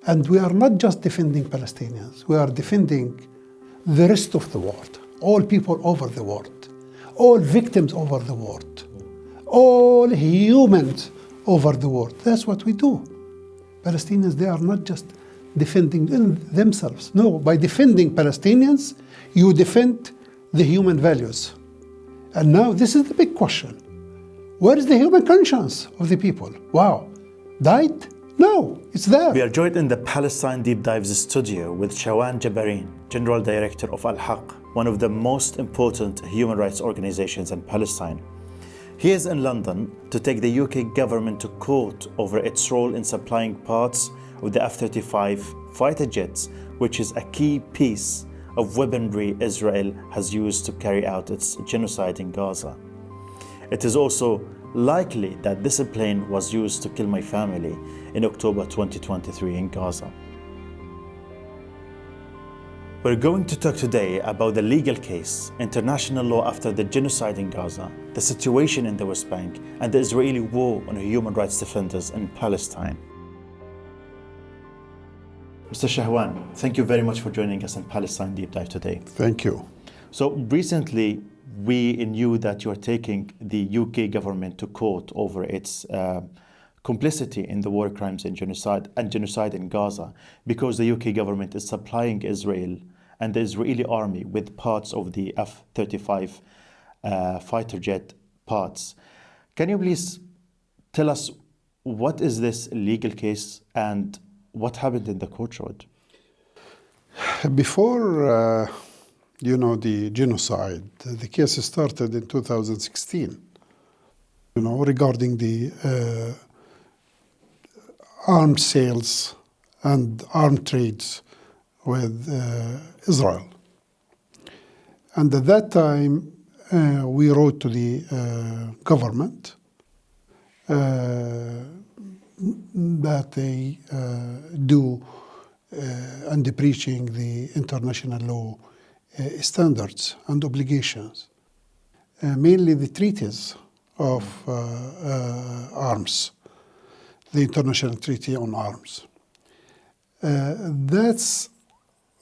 And we are not just defending Palestinians, we are defending the rest of the world, all people over the world, all victims over the world, all humans over the world. That's what we do. Palestinians, they are not just defending themselves. No, by defending Palestinians, you defend the human values. And now this is the big question. Where is the human conscience of the people? Wow, died? No, it's there. We are joined in the Palestine Deep Dives studio with Shawan Jabarin, General Director of Al-Haq, one of the most important human rights organizations in Palestine. He is in London to take the UK government to court over its role in supplying parts of the F-35 fighter jets, which is a key piece of weaponry Israel has used to carry out its genocide in Gaza. It is also likely that this plane was used to kill my family in October 2023 in Gaza. We're going to talk today about the legal case, international law after the genocide in Gaza, the situation in the West Bank, and the Israeli war on human rights defenders in Palestine. Mr. Shawan, thank you very much for joining us in Palestine Deep Dive today. Thank you. So recently, we knew that you are taking the UK government to court over its complicity in the war crimes and genocide in Gaza, because the UK government is supplying Israel and the Israeli army with parts of the F-35 fighter jet parts. Can you please tell us what is this legal case and what happened in the courtroom? Before the genocide, the case started in 2016, regarding the arms sales and arms trades with Israel. And at that time, we wrote to the government that they do and breaching the international law standards and obligations, mainly the treaties of arms, the International Treaty on Arms. That's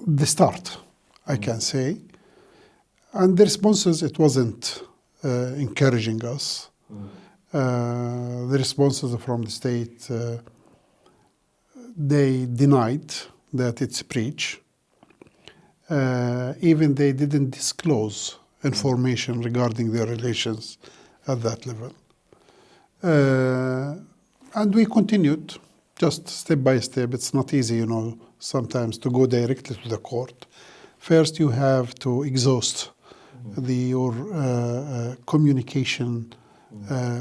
the start, I can say. And the responses, it wasn't encouraging us. The responses from the state, they denied that it's a breach. Even they didn't disclose information regarding their relations at that level. And we continued just step by step. It's not easy, sometimes to go directly to the court. First, you have to exhaust your communication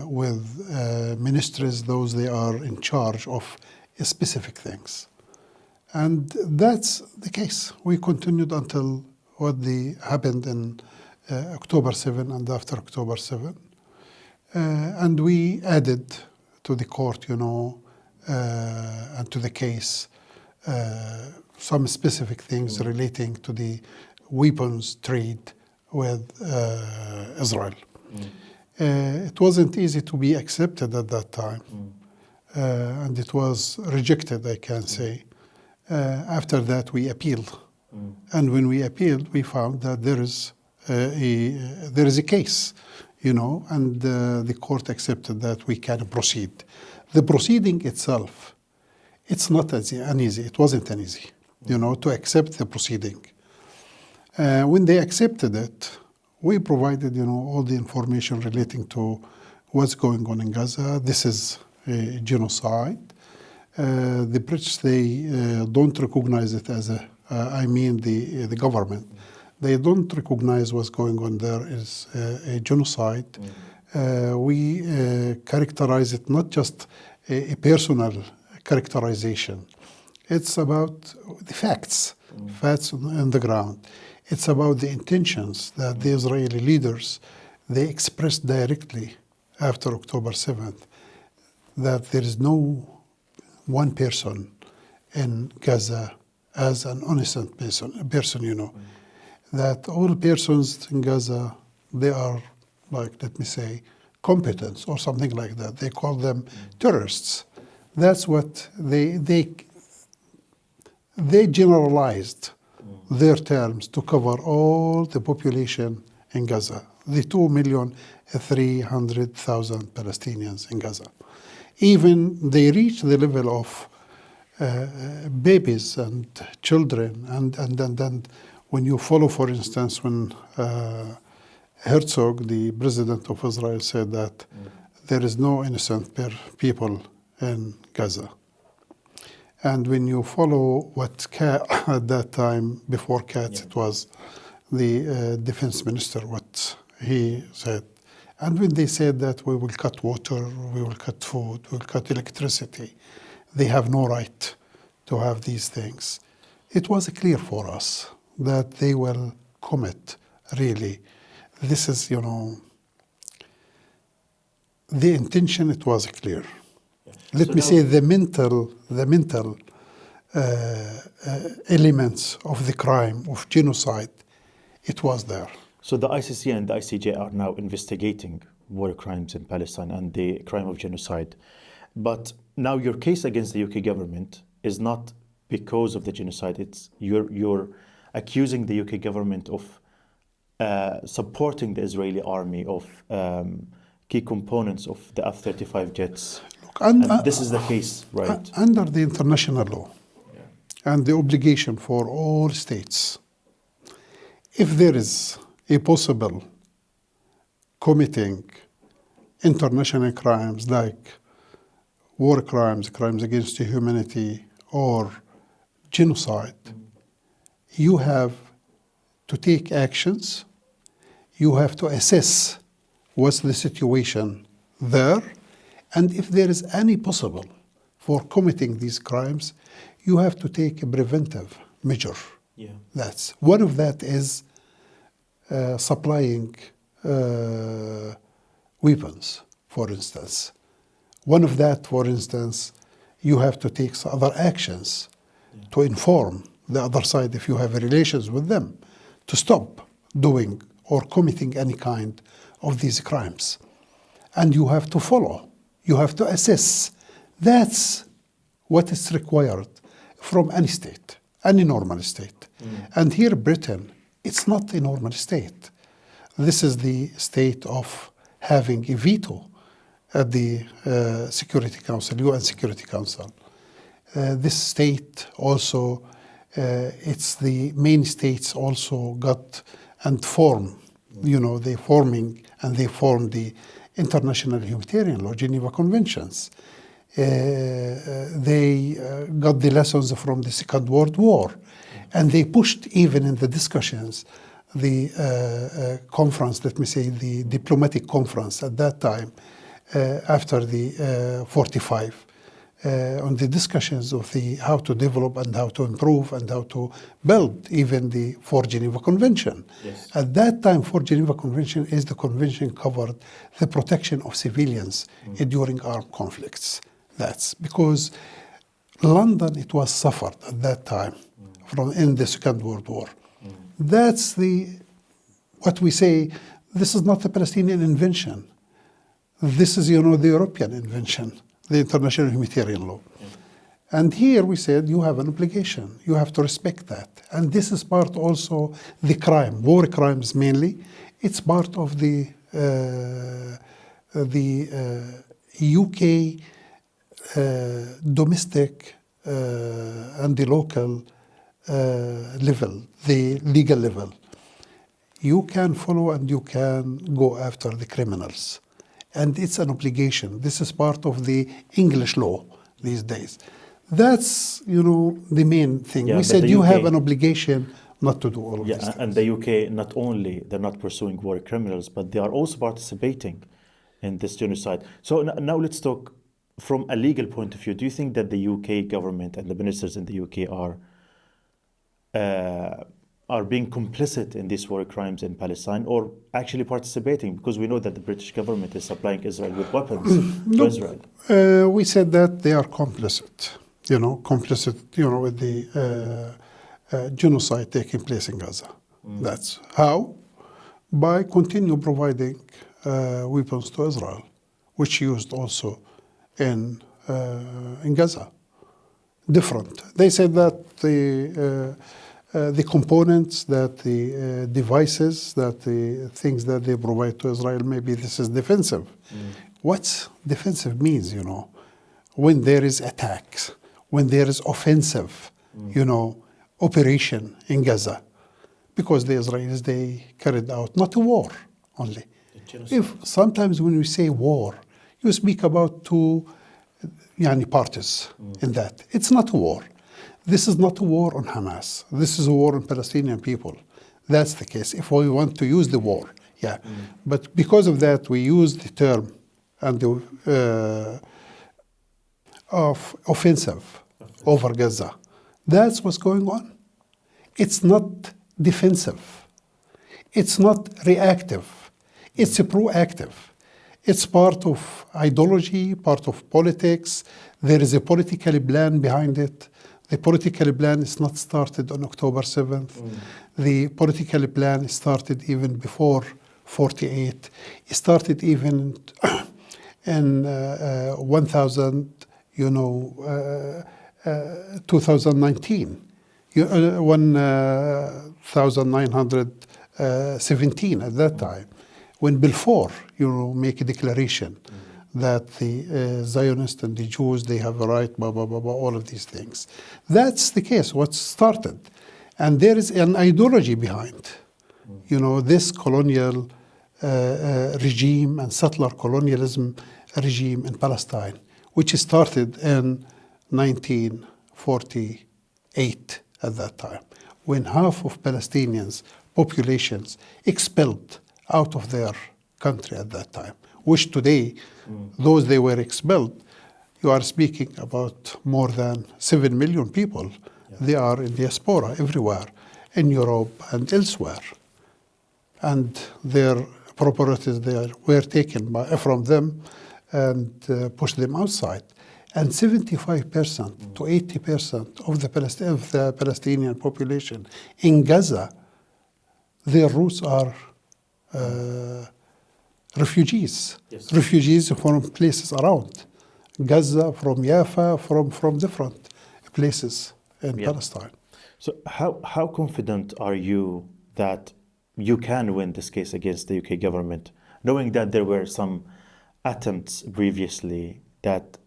with ministries, those they are in charge of specific things. And that's the case. We continued until what happened in October 7 and after October 7. And we added to the court, and to the case, some specific things relating to the weapons trade with Israel. It wasn't easy to be accepted at that time. And it was rejected, I can say. After that, we appealed. And when we appealed, we found that there is a case, and the court accepted that we can proceed. The proceeding itself, it's not uneasy. It wasn't uneasy, to accept the proceeding. When they accepted it, we provided, all the information relating to what's going on in Gaza. This is a genocide. The British, they don't recognize it as the government. They don't recognize what's going on there as a genocide. We characterize it not just a personal characterization. It's about the facts on the ground. It's about the intentions that the Israeli leaders, they expressed directly after October 7th, that there is no one person in Gaza as an innocent person, that all persons in Gaza, they are, let me say, competent or something like that. They call them terrorists. That's what they they generalized their terms to cover all the population in Gaza, the 2,300,000 Palestinians in Gaza. Even they reached the level of babies and children, and when you follow, for instance, when Herzog, the president of Israel, said that there is no innocent people in Gaza. And when you follow what at that time, before Katz, it was the defense minister, what he said. And when they said that we will cut water, we will cut food, we will cut electricity, they have no right to have these things. It was clear for us that they will commit, really. This is, the intention, it was clear. Let me say the mental elements of the crime of genocide, it was there. So the ICC and the ICJ are now investigating war crimes in Palestine and the crime of genocide. But now your case against the UK government is not because of the genocide. It's you're accusing the UK government of supporting the Israeli army, of key components of the F-35 jets. Look, and this is the case, right? Under the international law and the obligation for all states, if there is a possible committing international crimes like war crimes, crimes against humanity, or genocide, you have to take actions, you have to assess what's the situation there, and if there is any possible for committing these crimes, you have to take a preventive measure. Yeah. That's one of that is supplying weapons, for instance. One of that, for instance, you have to take other actions to inform the other side, if you have relations with them, to stop doing or committing any kind of these crimes. And you have to follow, you have to assess. That's what is required from any state, any normal state. And here Britain, it's not a normal state. This is the state of having a veto at the Security Council, UN Security Council. This state also, it's the main states also got and form, they forming and they formed the International Humanitarian Law, Geneva Conventions. They got the lessons from the Second World War, and they pushed even in the discussions, the conference, let me say, the diplomatic conference at that time, after the 45, on the discussions of how to develop and how to improve and how to build even the Fourth Geneva Convention. Yes. At that time, Fourth Geneva Convention is the convention covered the protection of civilians during armed conflicts. That's because London, it was suffered at that time in the Second World War. That's what we say, this is not a Palestinian invention. This is, the European invention, the international humanitarian law. And here we said, you have an obligation. You have to respect that. And this is part also the crime, war crimes mainly. It's part of the UK domestic and the local level, the legal level. You can follow and you can go after the criminals. And it's an obligation. This is part of the English law these days. That's, the main thing. We said you have an obligation not to do all of these things. And the UK, not only they're not pursuing war criminals, but they are also participating in this genocide. So now let's talk from a legal point of view. Do you think that the UK government and the ministers in the UK are being complicit in these war crimes in Palestine, or actually participating? Because we know that the British government is supplying Israel with weapons to Israel. We said that they are complicit, with the genocide taking place in Gaza. That's how? By continue providing weapons to Israel, which used also in Gaza. different. They said that the components, that the devices, that the things that they provide to Israel, maybe this is defensive. What's defensive means, when there is attacks, when there is offensive, operation in Gaza. Because the Israelis, they carried out not a war only. If sometimes when we say war, you speak about two parties in that. It's not a war. This is not a war on Hamas. This is a war on Palestinian people. That's the case. If we want to use the war, yeah. But because of that, we use the term and the of offensive over Gaza. That's what's going on. It's not defensive. It's not reactive. It's proactive. It's part of ideology, part of politics. There is a political plan behind it. The political plan is not started on October 7th. The political plan started even before 48. It started even in 2019, 1917 at that time, when Balfour, make a declaration that the Zionists and the Jews, they have a right, blah, blah, blah, blah, all of these things. That's the case, what started. And there is an ideology behind, this colonial regime and settler colonialism regime in Palestine, which started in 1948 at that time, when half of Palestinians' populations expelled out of their country at that time, which today, those they were expelled, you are speaking about more than 7 million people. Yeah. They are in diaspora everywhere, in Europe and elsewhere. And their properties there were taken from them and pushed them outside. And 75% to 80% of the Palestinian population in Gaza, their roots are refugees. Yes. Refugees from places around Gaza, from Jaffa, from different places in Palestine. So how confident are you that you can win this case against the UK government, knowing that there were some attempts previously that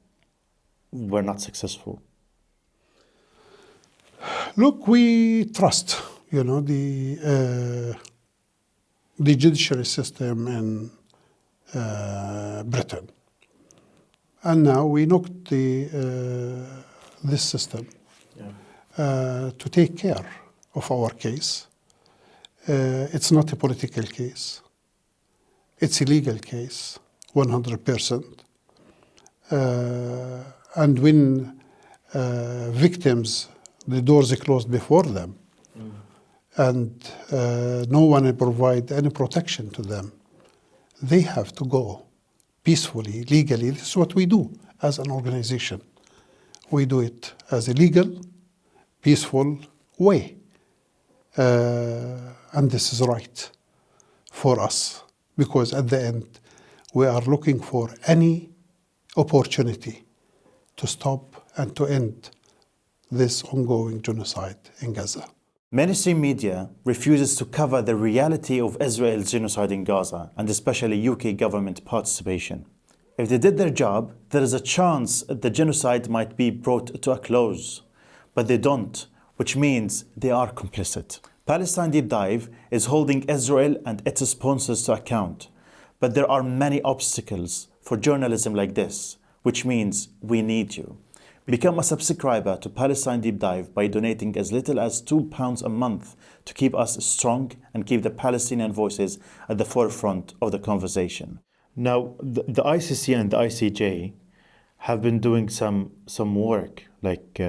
were not successful? Look, we trust, the judiciary system in Britain. And now we knocked this system to take care of our case. It's not a political case. It's a legal case, 100%. And when victims, the doors are closed before them, and no one provide any protection to them, they have to go peacefully, legally. This is what we do as an organization. We do it as a legal, peaceful way. And this is right for us, because at the end, we are looking for any opportunity to stop and to end this ongoing genocide in Gaza. Mainstream media refuses to cover the reality of Israel's genocide in Gaza, and especially UK government participation. If they did their job, there is a chance the genocide might be brought to a close. But they don't, which means they are complicit. Palestine Deep Dive is holding Israel and its sponsors to account. But there are many obstacles for journalism like this, which means we need you. Become a subscriber to Palestine Deep Dive by donating as little as £2 a month to keep us strong and keep the Palestinian voices at the forefront of the conversation. Now, the ICC and the ICJ have been doing some work, like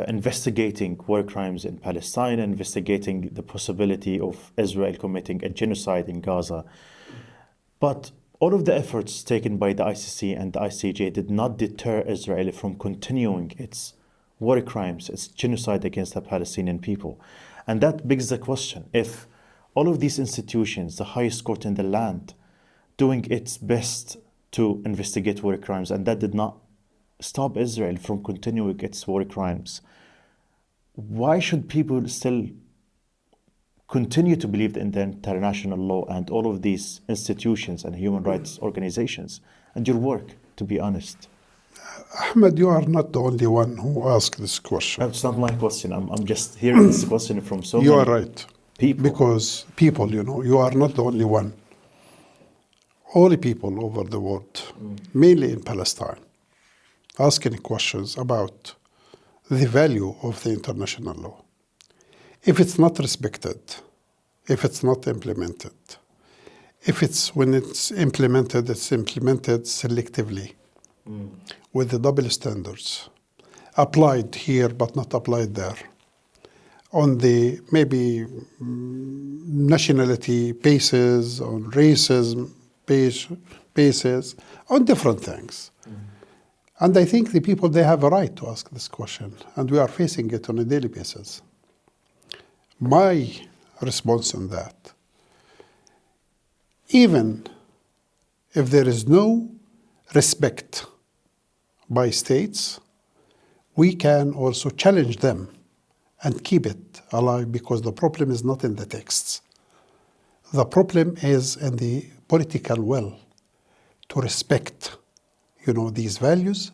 investigating war crimes in Palestine, investigating the possibility of Israel committing a genocide in Gaza. But all of the efforts taken by the ICC and the ICJ did not deter Israel from continuing its war crimes, its genocide against the Palestinian people. And that begs the question, if all of these institutions, the highest court in the land, doing its best to investigate war crimes, and that did not stop Israel from continuing its war crimes, why should people still continue to believe in the international law and all of these institutions and human rights organizations and your work, to be honest? Ahmed, you are not the only one who asked this question. That's not my question. I'm just hearing this question from so You many are right. people. Because people, you are not the only one. All the people over the world, mainly in Palestine, asking questions about the value of the international law. If it's not respected, if it's not implemented, when it's implemented selectively, with the double standards, applied here but not applied there, on the maybe nationality basis, on racism basis, on different things. And I think the people, they have a right to ask this question, and we are facing it on a daily basis. My response on that, even if there is no respect by states, we can also challenge them and keep it alive, because the problem is not in the texts. The problem is in the political will to respect, these values,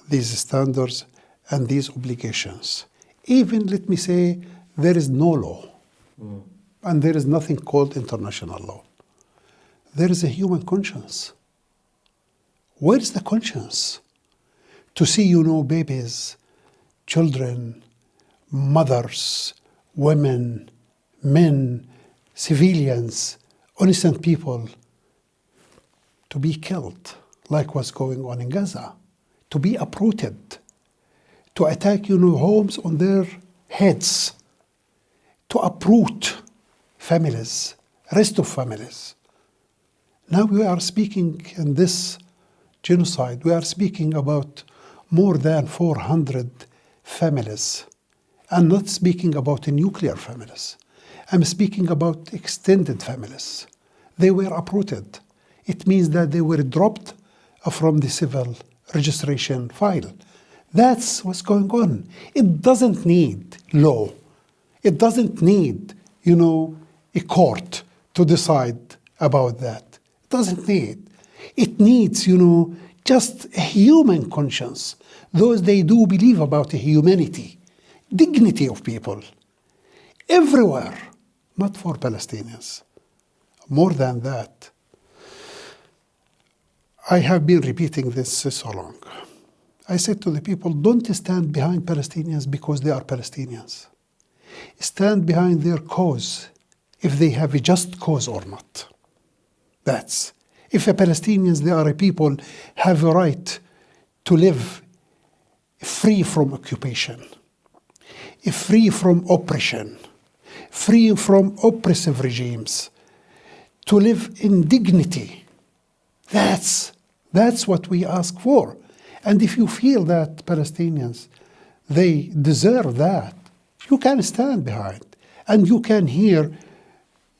these standards, and these obligations. Even, let me say, there is no law, and there is nothing called international law. There is a human conscience. Where is the conscience? To see, babies, children, mothers, women, men, civilians, innocent people, to be killed, like what's going on in Gaza, to be uprooted, to attack, homes on their heads, to uproot families, rest of families. Now we are speaking in this genocide, we are speaking about more than 400 families. I'm not speaking about nuclear families. I'm speaking about extended families. They were uprooted. It means that they were dropped from the civil registration file. That's what's going on. It doesn't need law. It doesn't need, a court to decide about that. It doesn't need. It needs, just a human conscience. Those they do believe about the humanity, dignity of people. Everywhere, not for Palestinians. More than that, I have been repeating this so long. I said to the people, don't stand behind Palestinians because they are Palestinians. Stand behind their cause, if they have a just cause or not. If the Palestinians, they are a people, have a right to live free from occupation, free from oppression, free from oppressive regimes, to live in dignity. That's what we ask for. And if you feel that Palestinians, they deserve that, you can stand behind. And you can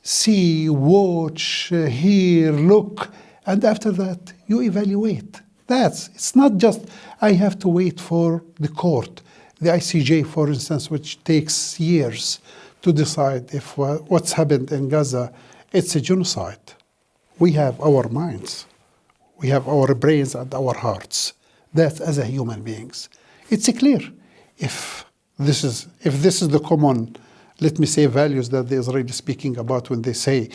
see, watch, hear, look, and after that, you evaluate. It's not just, I have to wait for the court, the ICJ, for instance, which takes years to decide if what's happened in Gaza, it's a genocide. We have our minds. We have our brains and our hearts. That as a human beings. It's clear. If this is the common, let me say, values that the Israelis speaking about when they say,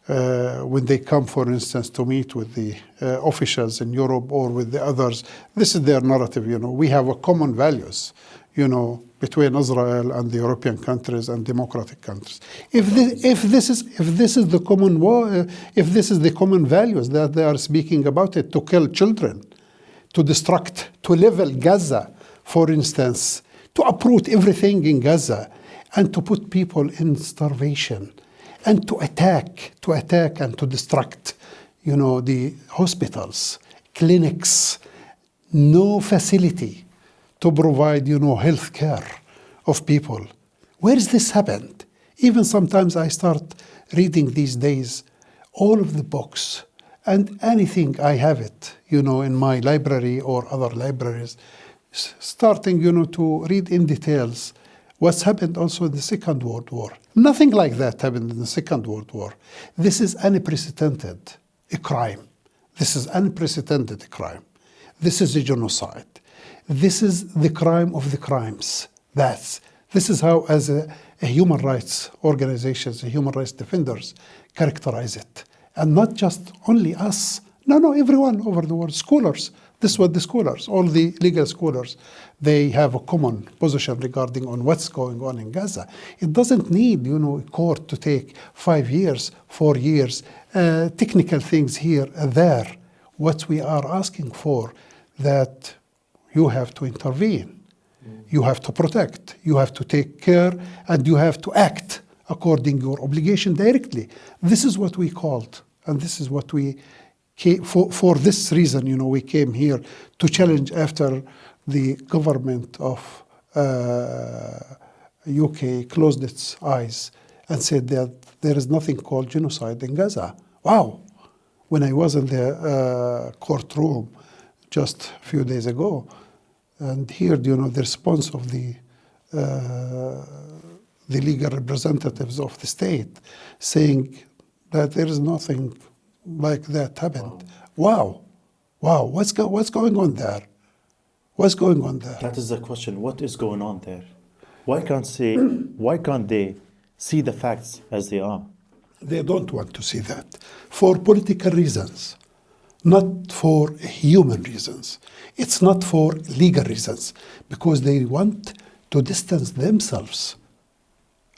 when they come, for instance, to meet with the officials in Europe or with the others, this is their narrative. We have a common values, between Israel and the European countries and democratic countries. If this is the common values that they are speaking about, it to kill children, to destruct, to level Gaza, for instance, to uproot everything in Gaza, and to put people in starvation, and to attack and to destruct, the hospitals, clinics, no facility to provide, health care of people. Where is this happened? Even sometimes I start reading these days all of the books And anything, I have it, in my library or other libraries, starting, to read in details what's happened also in the Second World War. Nothing like that happened in the Second World War. This is unprecedented crime. This is unprecedented crime. This is a genocide. This is the crime of the crimes. This is how, as a human rights organizations, human rights defenders characterize it. And not just only us. No, everyone over the world. Scholars. This is what the scholars, all the legal scholars, they have a common position regarding on what's going on in Gaza. It doesn't need, a court to take 5 years, 4 years, technical things here and there. What we are asking for, that you have to intervene, you have to protect, you have to take care, and you have to act according to your obligation directly. This is what we called, and this is what we came for this reason, we came here to challenge after the government of UK closed its eyes and said that there is nothing called genocide in Gaza. Wow! When I was in the courtroom just a few days ago, and here, the response of the legal representatives of the state saying that there is nothing like that happened. Wow. What's going on there? What's going on there? That is the question. What is going on there? Why can't they see the facts as they are? They don't want to see that for political reasons, not for human reasons. It's not for legal reasons, because they want to distance themselves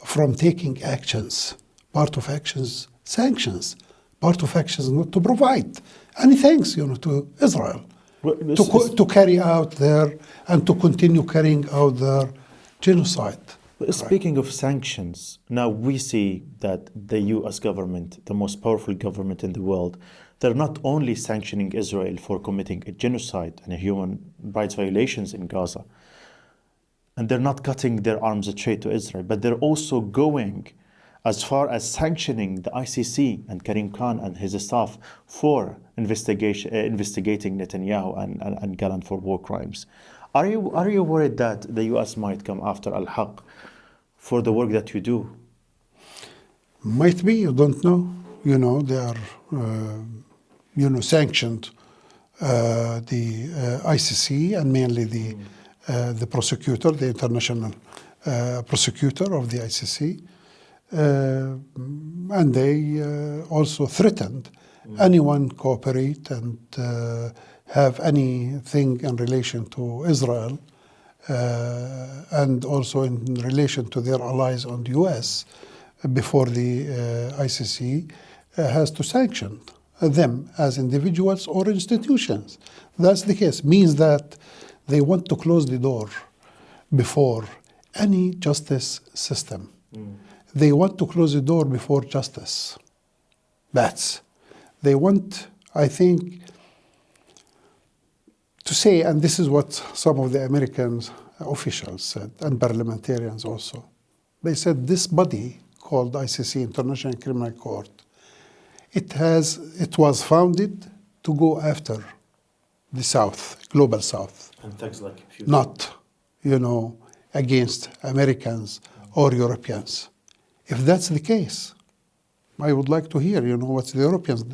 from taking actions. Part of actions, sanctions. Part of actions not to provide any thanks, to Israel, to carry out their and to continue carrying out their genocide. Speaking of sanctions, now we see that the U.S. government, the most powerful government in the world, they're not only sanctioning Israel for committing a genocide and human rights violations in Gaza, and they're not cutting their arms trade to Israel, but they're also going as far as sanctioning the ICC and Karim Khan and his staff for investigating Netanyahu and Gallant for war crimes. Are you worried that the U.S. might come after Al-Haq for the work that you do? Might be, you don't know. They are, sanctioned the ICC and mainly the prosecutor, the international prosecutor of the ICC. And they also threatened anyone cooperate and have anything in relation to Israel and also in relation to their allies on the US before the ICC has to sanction them as individuals or institutions. That's the case. Means that they want to close the door before any justice system. They want to close the door before justice. They want, I think, to say, and this is what some of the American officials said, and parliamentarians also. They said this body called ICC, International Criminal Court, it was founded to go after the South, global South. And things like not, against Americans or Europeans. If that's the case, I would like to hear, what's the Europeans'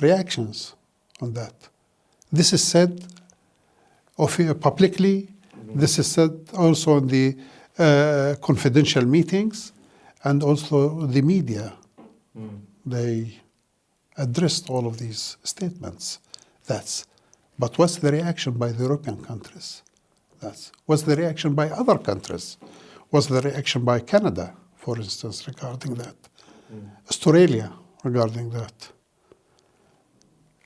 reactions on that. This is said publicly. This is said also in the confidential meetings and also the media. They addressed all of these statements. But what's the reaction by the European countries? What's the reaction by other countries? What's the reaction by Canada, for instance, regarding that? Australia, regarding that.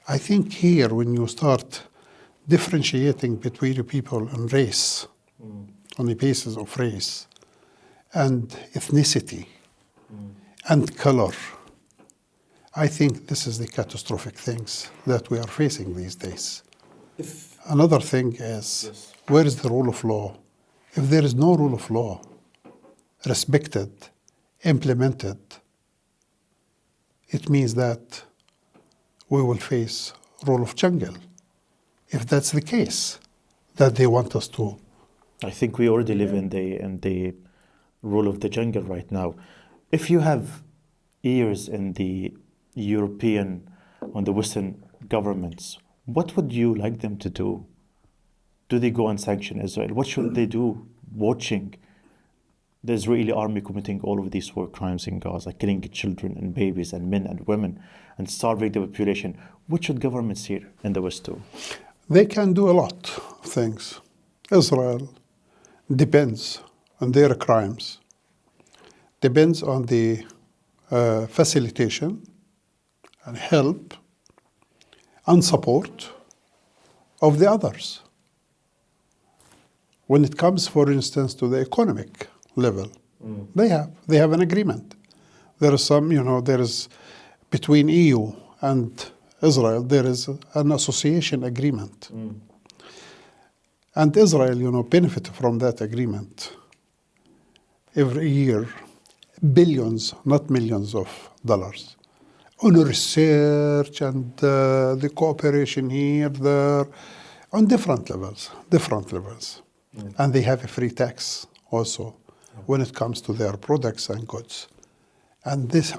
I think here, when you start differentiating between people and race, on the basis of race, and ethnicity, and color, I think this is the catastrophic things that we are facing these days. Another thing is, where is the rule of law? If there is no rule of law respected, implemented, it means that we will face rule of jungle. If that's the case, that they want us to. I think we already live in the rule of the jungle right now. If you have ears in the European, on the Western governments, what would you like them to do? Do they go and sanction Israel? What should they do watching the Israeli army committing all of these war crimes in Gaza, killing children and babies and men and women and starving the population? What should governments here in the West do? They can do a lot of things. Israel depends on their crimes, depends on the facilitation and help and support of the others. When it comes, for instance, to the economic level, they have an agreement. There is there is between EU and Israel, there is an association agreement. And Israel, benefit from that agreement every year, billions, not millions of dollars, on research and the cooperation here, there, on different levels. And they have a free tax also when it comes to their products and goods. And this,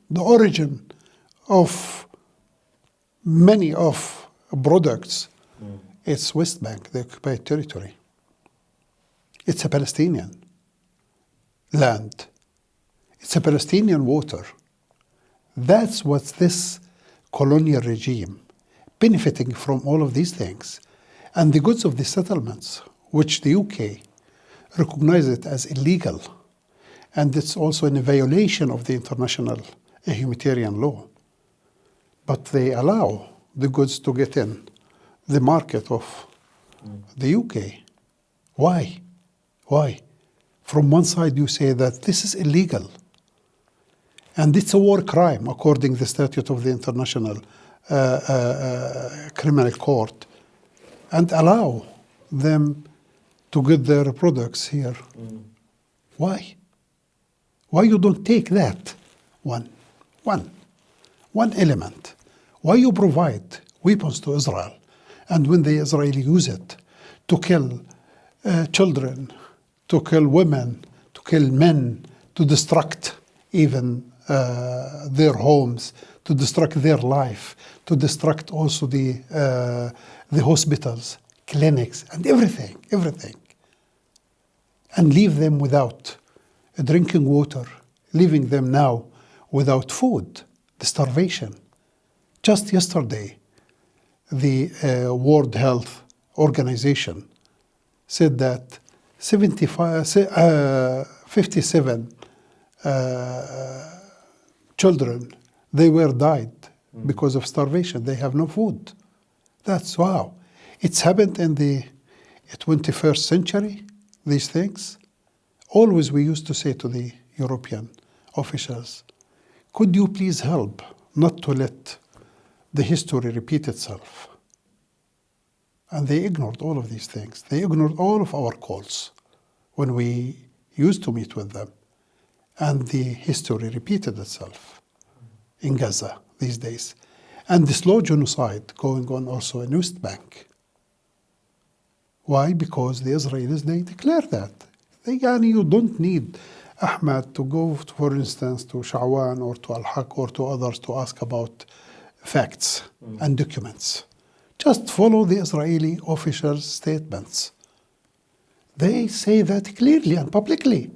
the origin of many of products, it's West Bank, the occupied territory. It's a Palestinian land. It's a Palestinian water. That's what this colonial regime, benefiting from all of these things, and the goods of the settlements, which the UK recognize it as illegal, and it's also in a violation of the international humanitarian law. But they allow the goods to get in the market of the UK. Why? From one side you say that this is illegal, and it's a war crime according to the statute of the International Criminal Court, and allow them to get their products here. Why? Why you don't take that one element? Why you provide weapons to Israel, and when the Israeli use it to kill children, to kill women, to kill men, to destruct even their homes, to destruct their life, to destruct also the hospitals, clinics, and everything, and leave them without drinking water, leaving them now without food, the starvation. Just yesterday, the World Health Organization said that 57 children, they were died because of starvation. They have no food. That's wow. It's happened in the 21st century, these things. Always we used to say to the European officials, could you please help not to let the history repeat itself? And they ignored all of these things. They ignored all of our calls when we used to meet with them. And the history repeated itself in Gaza these days. And the slow genocide going on also in West Bank. Why? Because the Israelis, they declare that. You don't need Ahmed to go, for instance, to Shawan or to Al-Haq or to others to ask about facts and documents. Just follow the Israeli official statements. They say that clearly and publicly.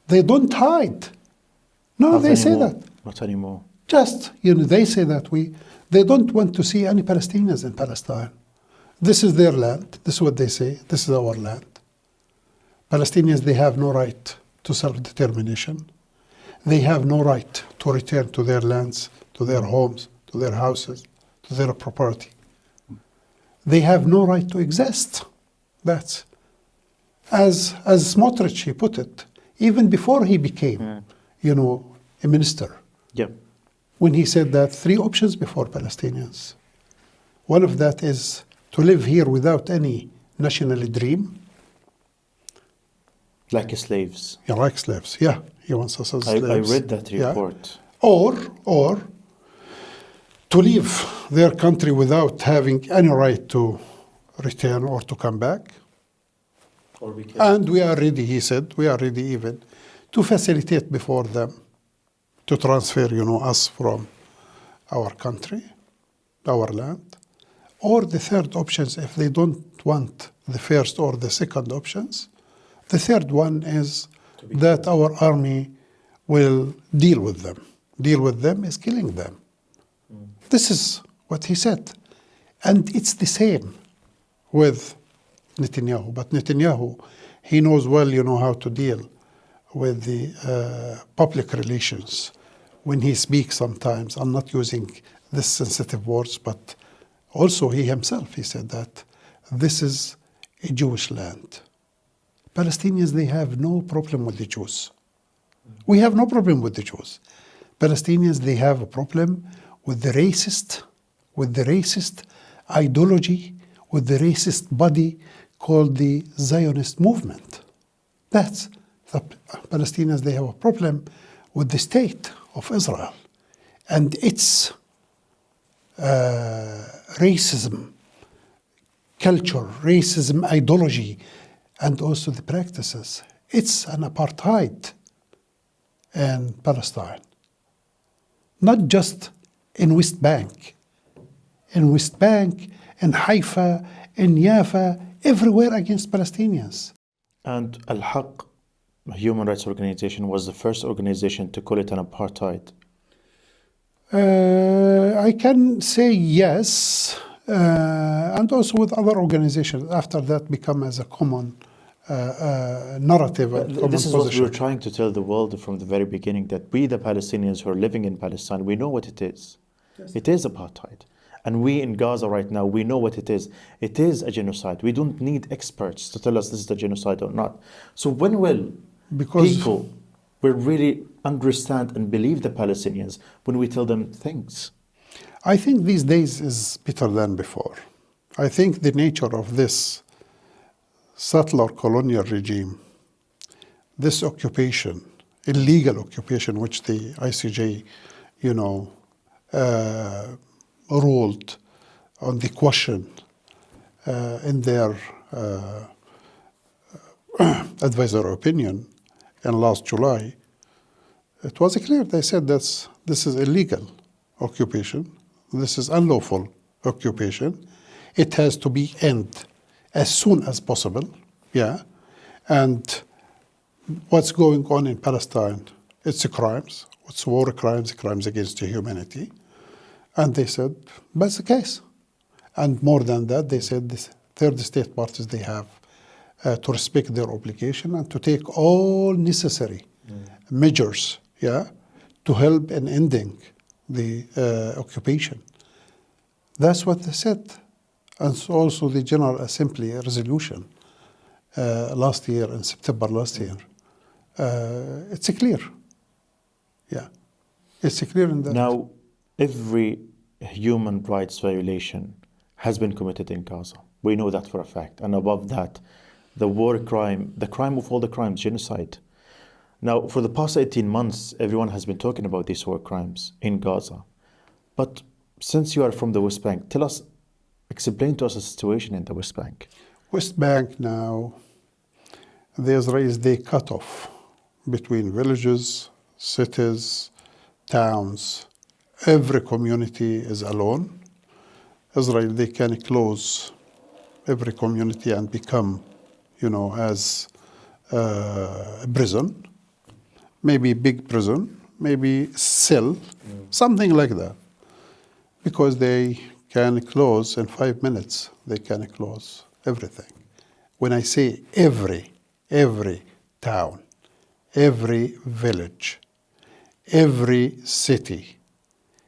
They don't hide. No, Not they say anymore. that. Not anymore. Just, they say that they don't want to see any Palestinians in Palestine. This is their land. This is what they say. This is our land. Palestinians, they have no right to self-determination. They have no right to return to their lands, to their homes, to their houses, to their property. They have no right to exist. That's, as Smotrich, he put it, even before he became, a minister. Yep. When he said that 3 options before Palestinians. One of that is to live here without any national dream. Like slaves. Yeah, like slaves. Yeah, he wants us as slaves. I read that report. Yeah. Or to leave their country without having any right to return or to come back. And we are ready, he said, we are ready even to facilitate before them to transfer, us from our country, our land. Or the third options, if they don't want the first or the second options, the third one is that our army will deal with them. Deal with them is killing them. This is what he said. And it's the same with Netanyahu. But Netanyahu, he knows well, how to deal with the public relations. When he speaks sometimes, I'm not using this sensitive words, but also he himself, he said that this is a Jewish land. Palestinians, they have no problem with the Jews. We have no problem with the Jews. Palestinians, they have a problem with the racist ideology, with the racist body called the Zionist movement. That's the Palestinians, they have a problem with the state of Israel and its racism, culture, racism ideology, and also the practices. It's an apartheid in Palestine. Not just in West Bank. In West Bank, in Haifa, in Jaffa, everywhere against Palestinians. And Al-Haq, a human rights organization, was the first organization to call it an apartheid. I can say yes, and also with other organizations. After that, become as a common narrative. And common this is position. what we were trying to tell the world from the very beginning, that we, the Palestinians who are living in Palestine, we know what it is. Yes. It is apartheid. And we in Gaza right now, we know what it is. It is a genocide. We don't need experts to tell us this is a genocide or not. So when will people will really understand and believe the Palestinians when we tell them things? I think these days is better than before. I think the nature of this settler colonial regime, this occupation, illegal occupation, which the ICJ, ruled on the question in their advisory opinion in last July, it was clear. They said this is illegal occupation. This is unlawful occupation. It has to be ended as soon as possible. Yeah. And what's going on in Palestine, it's crimes. It's war crimes, crimes against humanity. And they said, that's the case. And more than that, they said this third state parties, they have to respect their obligation and to take all necessary measures, to help in ending the occupation. That's what they said. And so also the General Assembly resolution last year, in September last year, it's clear. Yeah, it's clear in that. Now, every human rights violation has been committed in Gaza. We know that for a fact. And above that, the war crime, the crime of all the crimes, genocide. Now, for the past 18 months, everyone has been talking about these war crimes in Gaza. But since you are from the West Bank, explain to us the situation in the West Bank. West Bank now, the Israelis, they cut off between villages, cities, towns. Every community is alone. Israel, they can close every community and become, as a prison, maybe big prison, maybe cell, something like that. Because they can close in 5 minutes, they can close everything. When I say every town, every village, every city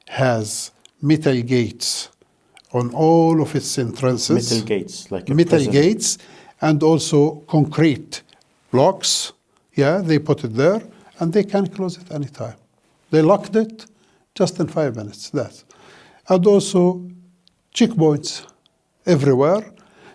has metal gates on all of its entrances. Metal gates, like a metal prison. gates, and also concrete blocks. Yeah, they put it there, and they can close it anytime. They locked it just in 5 minutes. That, and also checkpoints everywhere.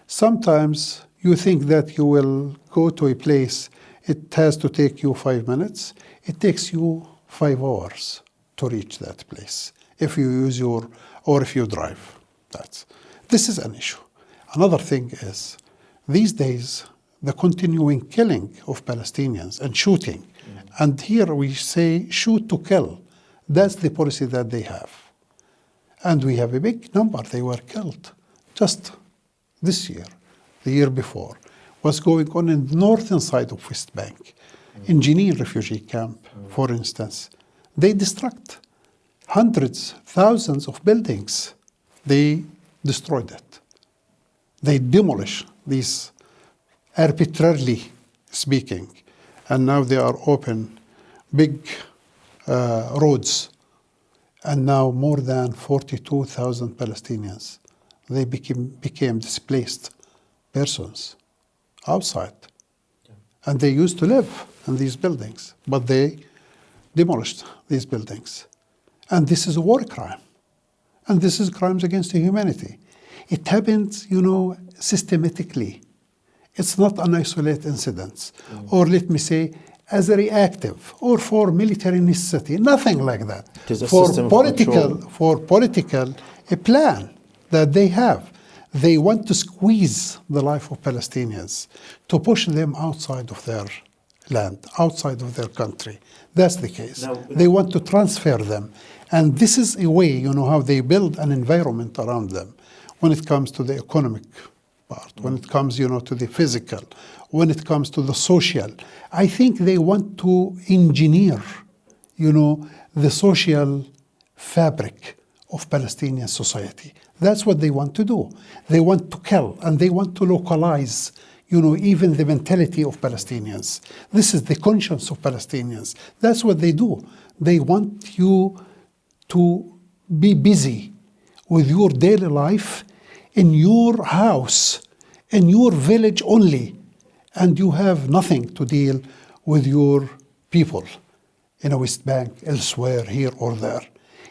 Sometimes you think that you will go to a place, it has to take you 5 minutes. It takes you 5 hours to reach that place if you use your or if you drive. This is an issue. Another thing is, these days, the continuing killing of Palestinians and shooting, and here we say shoot to kill. That's the policy that they have. And we have a big number. They were killed just this year, the year before. What's going on in the northern side of West Bank, in Jenin refugee camp, for instance. They destruct hundreds, thousands of buildings. They destroyed it. They demolish these, arbitrarily speaking, and now they are open big roads. And now more than 42,000 Palestinians, they became displaced persons outside. And they used to live in these buildings, but they demolished these buildings. And this is a war crime. And this is crimes against humanity. It happens, systematically. It's not an isolated incident, or let me say, as a reactive, or for military necessity, nothing like that. It is a system of control. For political, a plan that they have. They want to squeeze the life of Palestinians, to push them outside of their land, outside of their country. That's the case. They want to transfer them. And this is a way, how they build an environment around them when it comes to the economic part, when it comes, to the physical, when it comes to the social. I think they want to engineer, the social fabric of Palestinian society. That's what they want to do. They want to kill, and they want to localize, even the mentality of Palestinians. This is the conscience of Palestinians. That's what they do. They want you to be busy with your daily life in your house, in your village only, and you have nothing to deal with your people in a West Bank, elsewhere, here or there.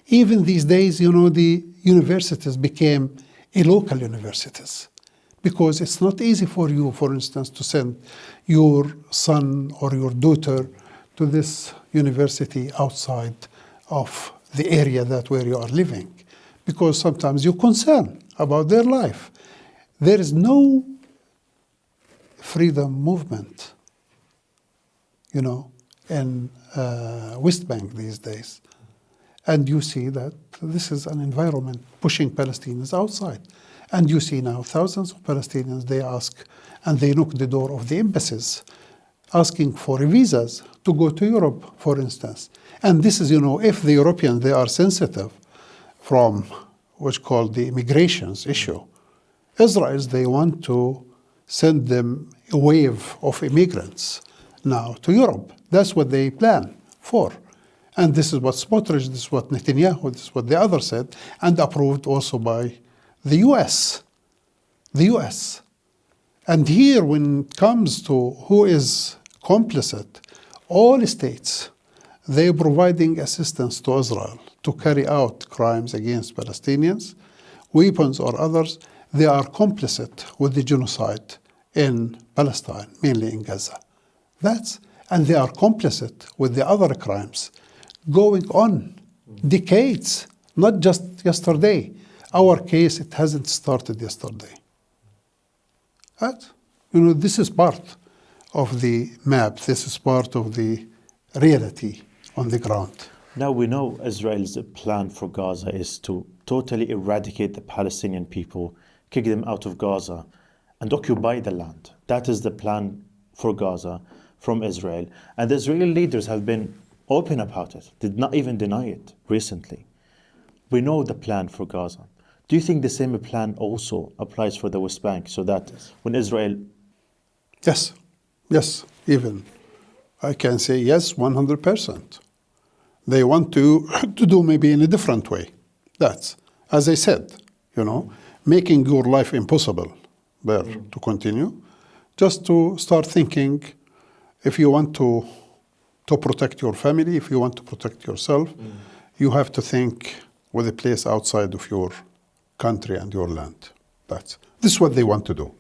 Even these days, the universities became a local universities, because it's not easy for you, for instance, to send your son or your daughter to this university outside of the area where you are living, because sometimes you're concerned about their life. There is no freedom movement, in West Bank these days. And you see that this is an environment pushing Palestinians outside. And you see now thousands of Palestinians, they ask, and they knock the door of the embassies, asking for visas to go to Europe, for instance. And this is, if the Europeans, they are sensitive from what's called the immigrations issue. Israelis, they want to send them a wave of immigrants now to Europe. That's what they plan for. And this is what Smotrich, this is what Netanyahu, this is what the others said, and approved also by the US. The US. And here, when it comes to who is complicit, all states, they are providing assistance to Israel to carry out crimes against Palestinians, weapons or others. They are complicit with the genocide in Palestine, mainly in Gaza. And they are complicit with the other crimes going on decades, not just yesterday. Our case, it hasn't started yesterday. Right? This is part of the map. This is part of the reality on the ground. Now we know Israel's plan for Gaza is to totally eradicate the Palestinian people, kick them out of Gaza, and occupy the land. That is the plan for Gaza from Israel. And the Israeli leaders have been open about it, did not even deny it recently. We know the plan for Gaza. Do you think the same plan also applies for the West Bank, so that when Israel... Yes, even. I can say yes, 100%. They want to do maybe in a different way. That's, as I said, making your life impossible there to continue. Just to start thinking, if you want to protect your family, if you want to protect yourself, you have to think with a place outside of your country and your land. This is what they want to do.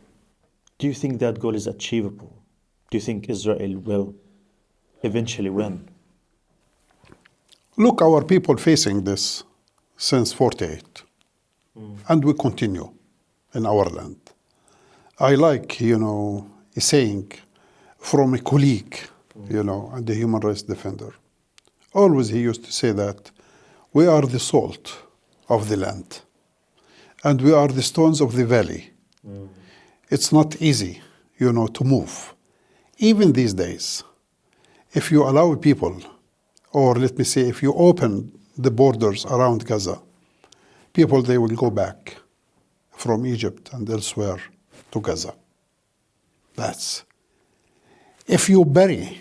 Do you think that goal is achievable? Do you think Israel will eventually win? Look, our people facing this since 48. and we continue in our land. I like, a saying from a colleague, and a human rights defender. Always he used to say that we are the salt of the land and we are the stones of the valley. It's not easy, to move. Even these days, if you allow people, or let me say, if you open the borders around Gaza, people, they will go back from Egypt and elsewhere to Gaza. If you bury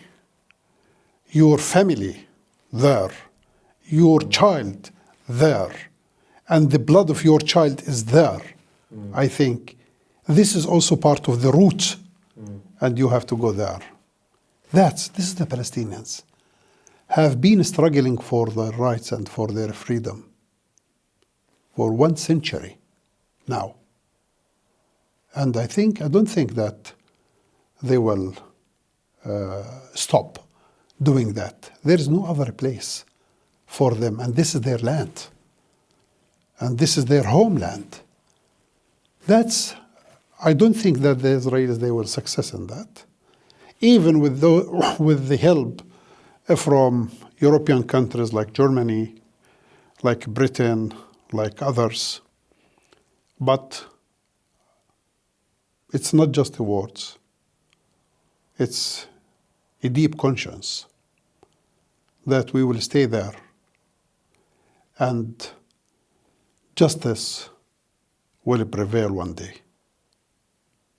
your family there, your child there, and the blood of your child is there, I think this is also part of the root, and you have to go there. This is the Palestinians have been struggling for their rights and for their freedom for 1 century now. And I don't think that they will stop doing that. There is no other place for them, and this is their land. And this is their homeland. I don't think that the Israelis, they will success in that. Even with the help from European countries like Germany, like Britain, like others. But it's not just the words. It's a deep conscience that we will stay there. And justice will prevail one day.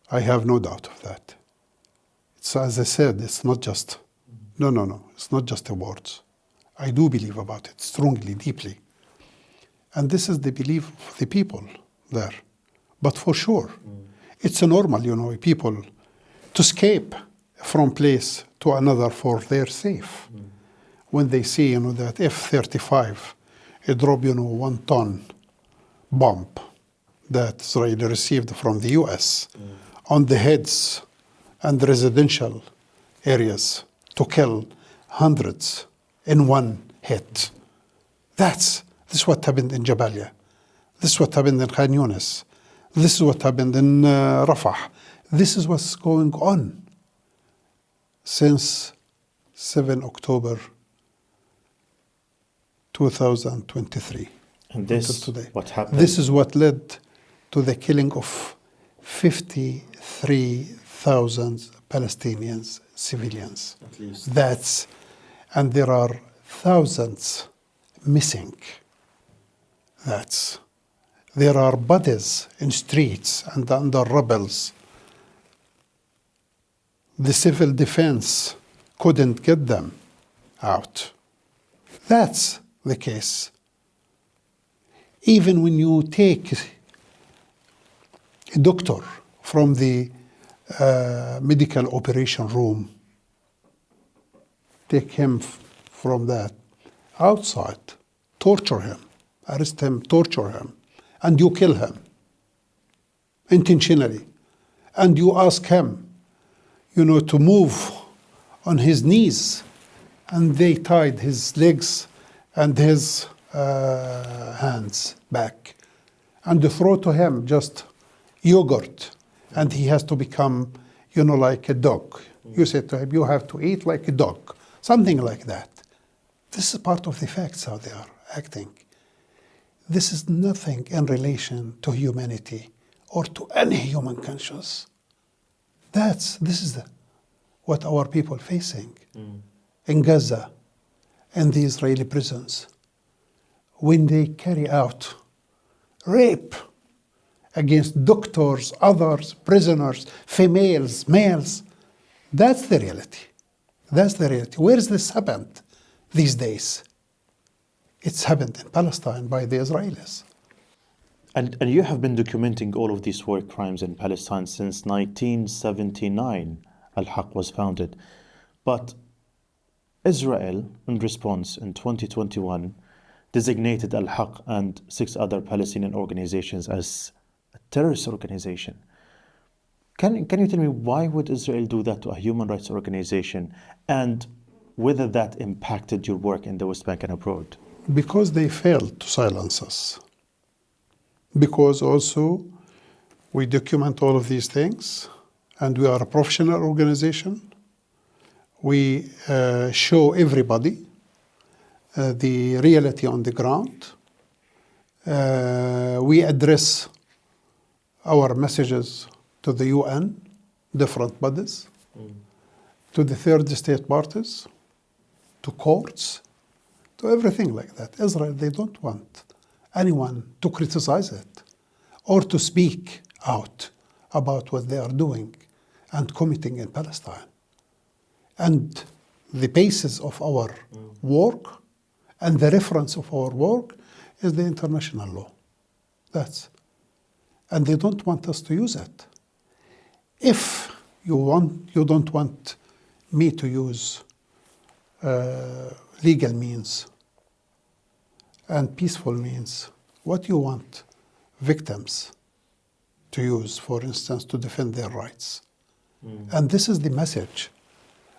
I have no doubt of that. It's, as I said, it's not just, no, it's not just the words. I do believe about it strongly, deeply. And this is the belief of the people there. But for sure, it's a normal, people to escape from place to another for their safe. When they see, that F-35, it dropped, 1 ton bomb that Israel received from the US on the heads and residential areas to kill hundreds in one hit. This is what happened in Jabalia. This is what happened in Khan Yunis. This is what happened in Rafah. This is what's going on since 7 October 2023. And this, today. what happened? This is what led to the killing of 53,000 Palestinians, civilians. At least. And there are thousands missing. There are bodies in streets and under rubbles. The civil defense couldn't get them out. That's the case. Even when you take a doctor from the medical operation room, take him from that outside, torture him, arrest him, torture him, and you kill him intentionally. And you ask him, to move on his knees, and they tied his legs and his hands back, and they throw to him just yogurt, and he has to become, like a dog. You say to him, you have to eat like a dog, something like that. This is part of the facts how they are acting. This is nothing in relation to humanity or to any human conscience. This is what our people facing in Gaza and the Israeli prisons. When they carry out rape against doctors, others, prisoners, females, males, that's the reality. That's the reality. Where is this happened these days? It's happened in Palestine by the Israelis. And you have been documenting all of these war crimes in Palestine since 1979. Al-Haq was founded. But Israel, in response in 2021, designated Al-Haq and 6 other Palestinian organizations as a terrorist organization. Can you tell me why would Israel do that to a human rights organization, and whether that impacted your work in the West Bank and abroad? Because they failed to silence us. because also we document all of these things, and we are a professional organization. We show everybody the reality on the ground. We address our messages to the UN, different bodies, to the third state parties, to courts, to everything like that. Israel, they don't want anyone to criticize it or to speak out about what they are doing and committing in Palestine. And the basis of our work and the reference of our work is the international law. And they don't want us to use it. If you don't want me to use legal means and peaceful means, what do you want victims to use, for instance, to defend their rights? And this is the message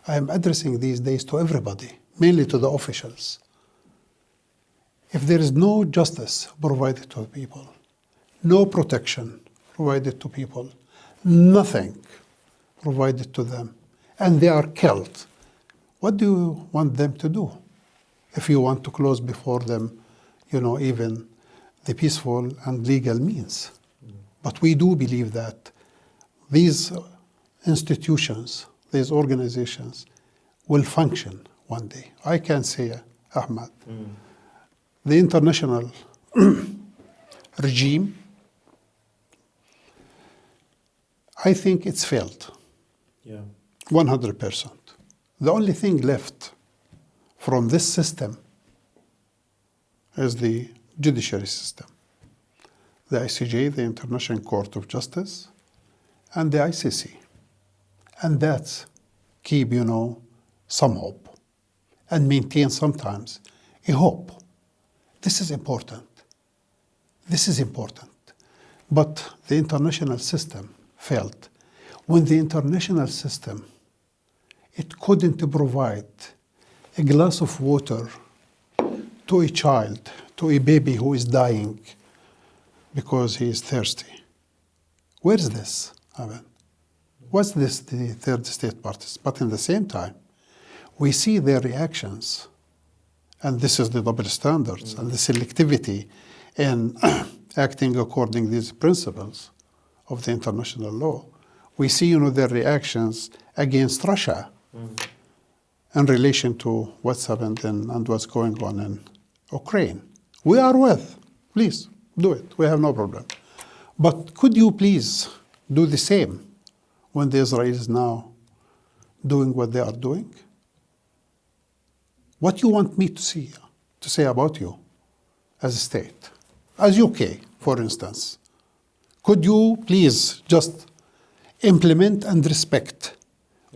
I am addressing these days to everybody, mainly to the officials. If there is no justice provided to people, no protection provided to people, nothing provided to them, and they are killed, what do you want them to do? If you want to close before them, even the peaceful and legal means. But we do believe that these institutions, these organizations, will function one day. I can say, Ahmed, the international regime, I think it's failed. 100%. The only thing left from this system is the judiciary system. The ICJ, the International Court of Justice, and the ICC. And that's keep, some hope and maintain sometimes a hope. This is important. But the international system failed. When the international system, it couldn't provide a glass of water to a child, to a baby who is dying because he is thirsty. Where is this? What's this, the third state parties? But in the same time, we see their reactions, and this is the double standards and the selectivity in acting according to these principles of the international law. We see, their reactions against Russia in relation to what's happened and what's going on in Ukraine. We are with. Please, do it. We have no problem. But could you please do the same when the Israelis now doing what they are doing? What you want me to say about you as a state, as UK, for instance? Could you please just implement and respect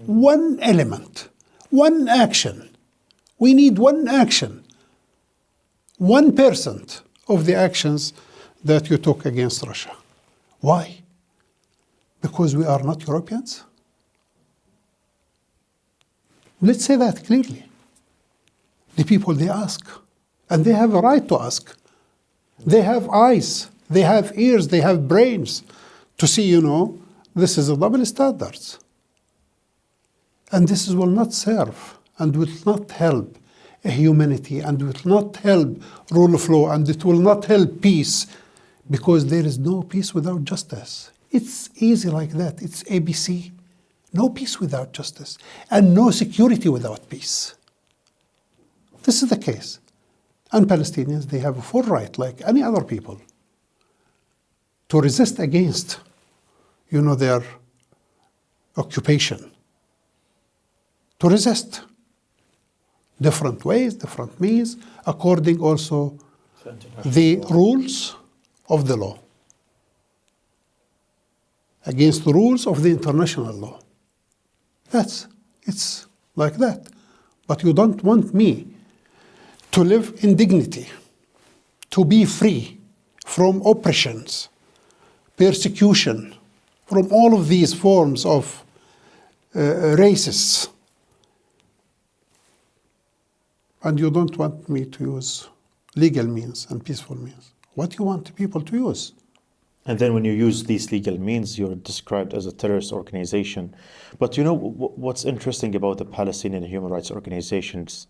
one element, one action? We need one action, 1% of the actions that you took against Russia. Why? Because we are not Europeans? Let's say that clearly. The people, they ask, and they have a right to ask. They have eyes, they have ears, they have brains to see, this is a double standards. And this will not serve and will not help humanity and will not help rule of law and it will not help peace, because there is no peace without justice. It's easy like that. It's ABC. No peace without justice and no security without peace. This is the case. And Palestinians, they have a full right, like any other people, to resist against, their occupation. To resist. Different ways, different means, according also the rules of the law. Against the rules of the international law. It's like that. But you don't want me to live in dignity, to be free from oppressions, persecution, from all of these forms of races. And you don't want me to use legal means and peaceful means. What do you want people to use? And then when you use these legal means, you're described as a terrorist organization. But you know, what's interesting about the Palestinian human rights organizations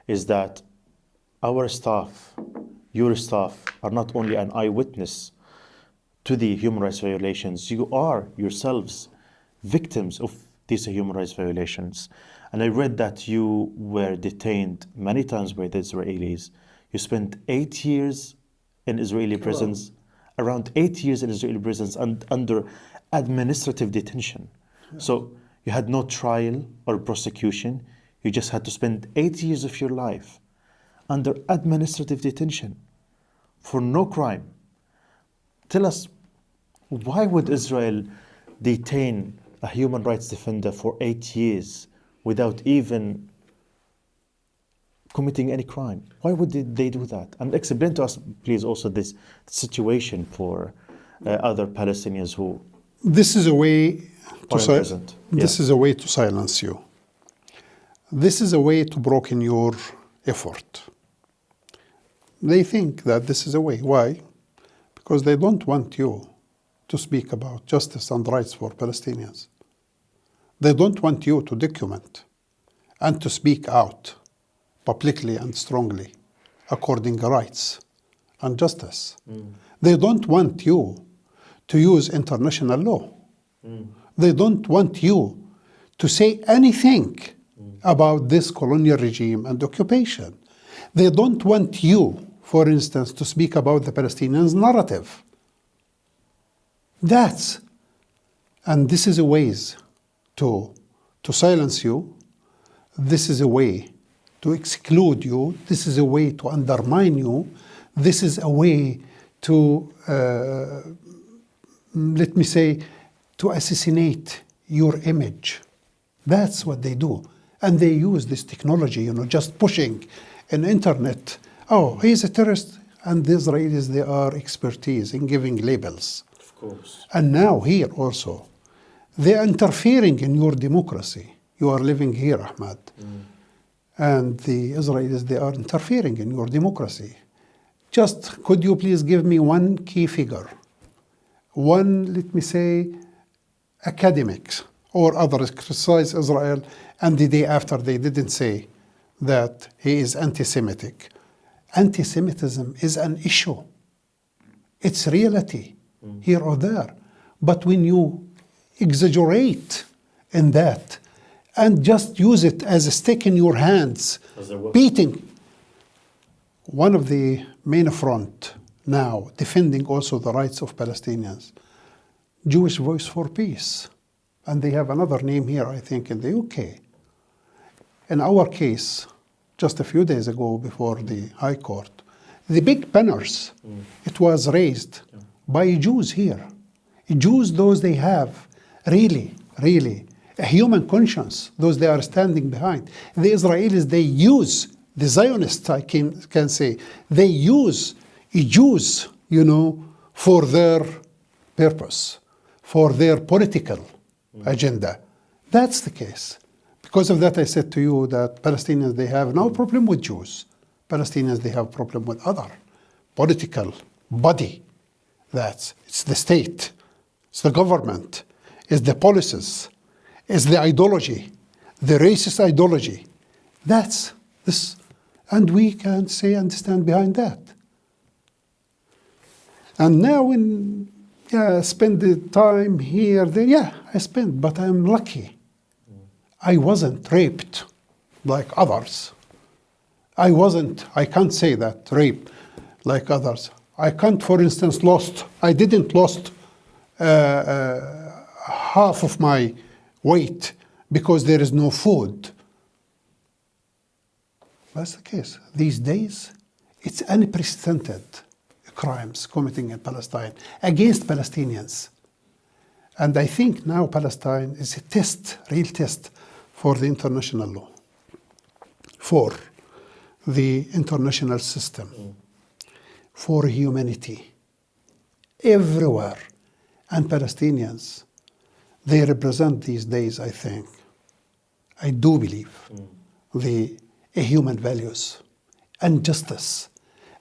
is that our staff, your staff, are not only an eyewitness to the human rights violations, you are yourselves victims of these human rights violations. And I read that you were detained many times by the Israelis. You spent 8 years in Israeli prisons, around 8 years in Israeli prisons and under administrative detention. Yes. So you had no trial or prosecution. You just had to spend 8 years of your life under administrative detention for no crime. Tell us, why would Israel detain a human rights defender for 8 years without even committing any crime? Why would they do that? And explain to us, please, also this situation for other Palestinians who this is a way to this is a way to silence you. This is a way to broken your effort. They think that this is a way. Why? Because they don't want you to speak about justice and rights for Palestinians. They don't want you to document and to speak out publicly and strongly according to rights and justice. They don't want you to use international law. They don't want you to say anything about this colonial regime and occupation. They don't want you, for instance, to speak about the Palestinians' narrative. And this is a ways to silence you. This is a way to exclude you. This is a way to undermine you. This is a way to, let me say, to assassinate your image. That's what they do. And they use this technology, just pushing an internet. Oh, he's a terrorist. And the Israelis, they are expertise in giving labels. Of course. And now here also, they are interfering in your democracy. You are living here, Ahmed. And the Israelis, they are interfering in your democracy. Just, could you please give me one key figure? One, let me say, academics or others criticize Israel, and the day after they didn't say that he is anti-Semitic. Anti-Semitism is an issue. It's reality, here or there. But when you exaggerate in that and just use it as a stick in your hands, beating one of the main front now, defending also the rights of Palestinians, Jewish Voice for Peace. And they have another name here, I think, in the UK. In our case, just a few days ago before the High Court, the big banners, it was raised by Jews here. Jews, those they have really a human conscience, those they are standing behind. The Israelis, they use, the Zionists, I can say, they use Jews, for their purpose, for their political agenda. That's the case. Because of that, I said to you that Palestinians, they have no problem with Jews. Palestinians, they have problem with other political body. It's the state, it's the government, it's the policies, it's the ideology, the racist ideology. That's this. And we can say and stand behind that. And now when spend the time here, there, I spend, but I'm lucky. I wasn't raped like others. I can't say that, rape like others. I can't, for instance, I didn't lost half of my weight because there is no food. That's the case. These days, it's unprecedented crimes committing in Palestine against Palestinians. And I think now Palestine is a test, real test for the international law, for the international system, for humanity, everywhere. And Palestinians, they represent these days, I think, I do believe, the human values and justice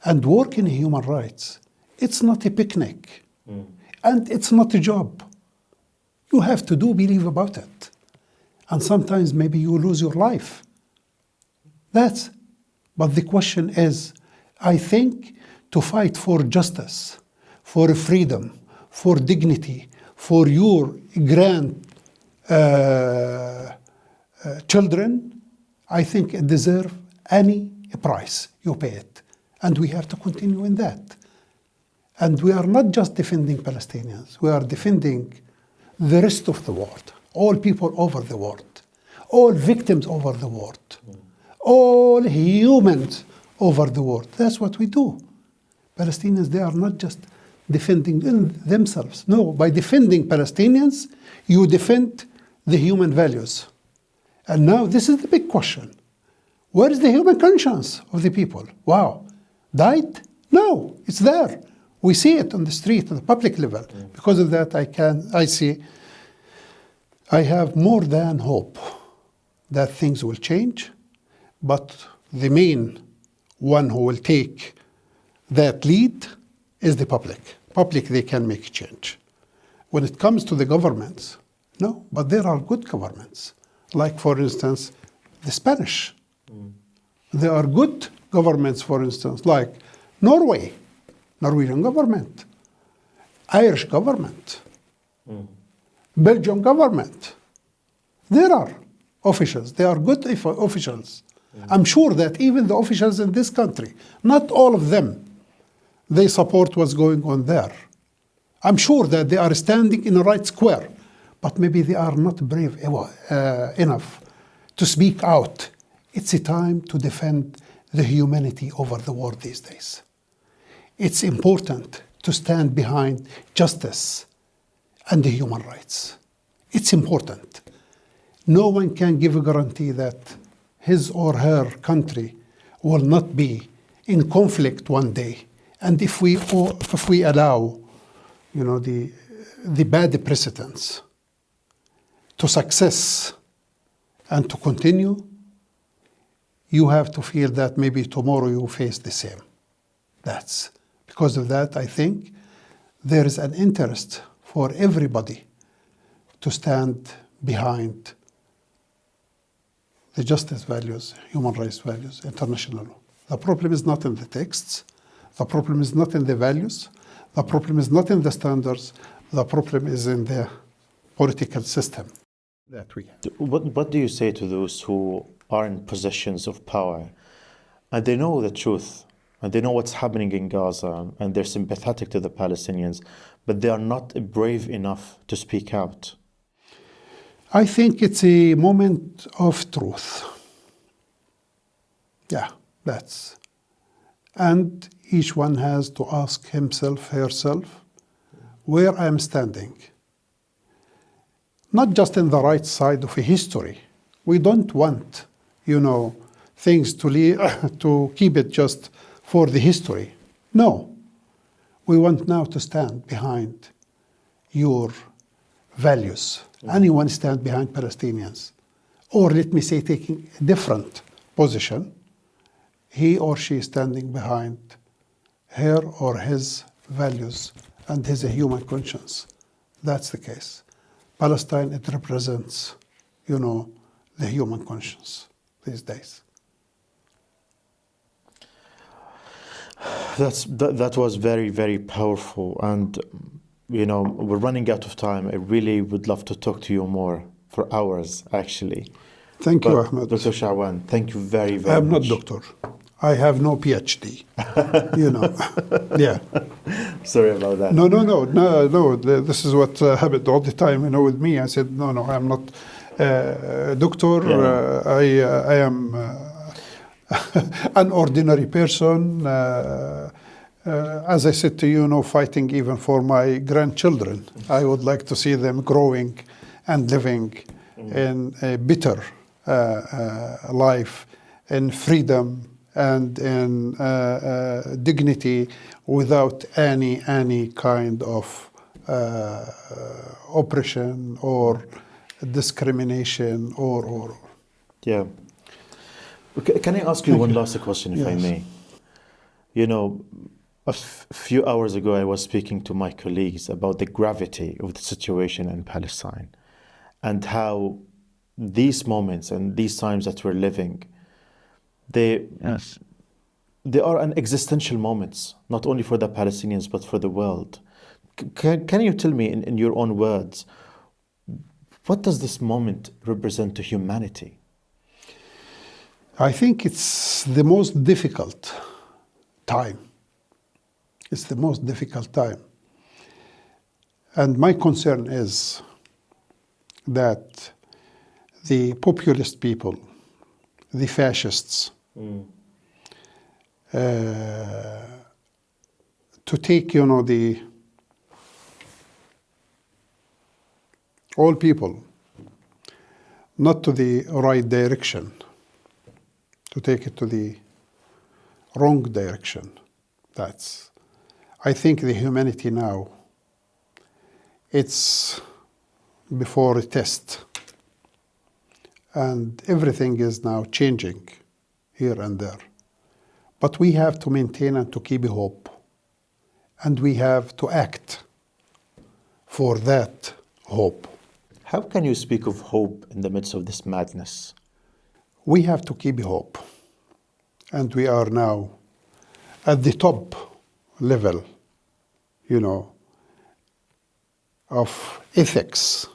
and work in human rights. It's not a picnic. And it's not a job. You have to believe about it. And sometimes maybe you lose your life. But the question is, I think, to fight for justice, for freedom, for dignity, for your children, I think it deserves any price you pay it. And we have to continue in that. And we are not just defending Palestinians, we are defending the rest of the world, all people over the world, all victims over the world, all humans over the world. That's what we do. Palestinians, they are not just defending themselves. No, by defending Palestinians, you defend the human values. And now this is the big question. Where is the human conscience of the people? Wow. Died? No, it's there. We see it on the street, on the public level. Because of that, I have more than hope that things will change, but the main one who will take that lead is the public. Public, they can make change. When it comes to the governments, no, but there are good governments. Like, for instance, the Spanish. There are good governments, for instance, like Norway, Norwegian government, Irish government, Belgian government. There are officials. They are good officials. I'm sure that even the officials in this country, not all of them, they support what's going on there. I'm sure that they are standing in the right square, but maybe they are not brave enough to speak out. It's a time to defend the humanity over the world these days. It's important to stand behind justice and the human rights. It's important. No one can give a guarantee that his or her country will not be in conflict one day. And if we allow, the bad precedents to success and to continue, you have to feel that maybe tomorrow you face the same. Because of that, I think there is an interest for everybody to stand behind the justice values, human rights values, international law. The problem is not in the texts. The problem is not in the values. The problem is not in the standards. The problem is in the political system that we have. What do you say to those who are in positions of power and they know the truth and they know what's happening in Gaza and they're sympathetic to the Palestinians, but they are not brave enough to speak out? I think it's a moment of truth. Yeah, and each one has to ask himself, herself, where I'm standing. Not just in the right side of a history. We don't want, things to keep it just for the history. No. We want now to stand behind your values. Anyone stand behind Palestinians. Or let me say, taking a different position, he or she is standing behind her or his values and his human conscience. That's the case. Palestine, it represents, the human conscience these days. That was very, very powerful. And, we're running out of time. I really would love to talk to you more for hours, actually. Thank you, Ahmed. Dr. Shawan, thank you very, very much. I'm not doctor. I have no PhD. Yeah. Sorry about that. No. This is what happened all the time, with me. I said, no, I'm not a doctor. Yeah. I am an ordinary person. As I said to you, fighting even for my grandchildren. I would like to see them growing and living in a better life, in freedom and in dignity, without any kind of oppression or discrimination or. Yeah. Okay, can I ask you one last question, if I may? Few hours ago, I was speaking to my colleagues about the gravity of the situation in Palestine and how these moments and these times that we're living, they are an existential moments, not only for the Palestinians, but for the world. Can you tell me in your own words, what does this moment represent to humanity? I think it's the most difficult time. It's the most difficult time. And my concern is that the populist people, the fascists, to take, all people not to the right direction, to take it to the wrong direction. I think the humanity now, it's before a test. And everything is now changing here and there. But we have to maintain and to keep hope. And we have to act for that hope. How can you speak of hope in the midst of this madness? We have to keep hope. And we are now at the top level, of ethics,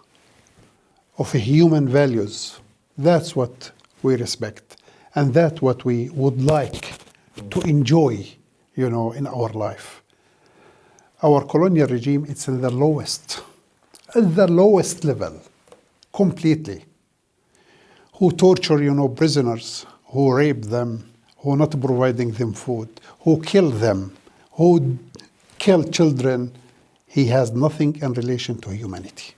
of human values. That's what we respect. And that's what we would like to enjoy, in our life. Our colonial regime, it's at the lowest level, completely. Who torture, prisoners, who rape them, who not providing them food, who kill them, who kill children. He has nothing in relation to humanity.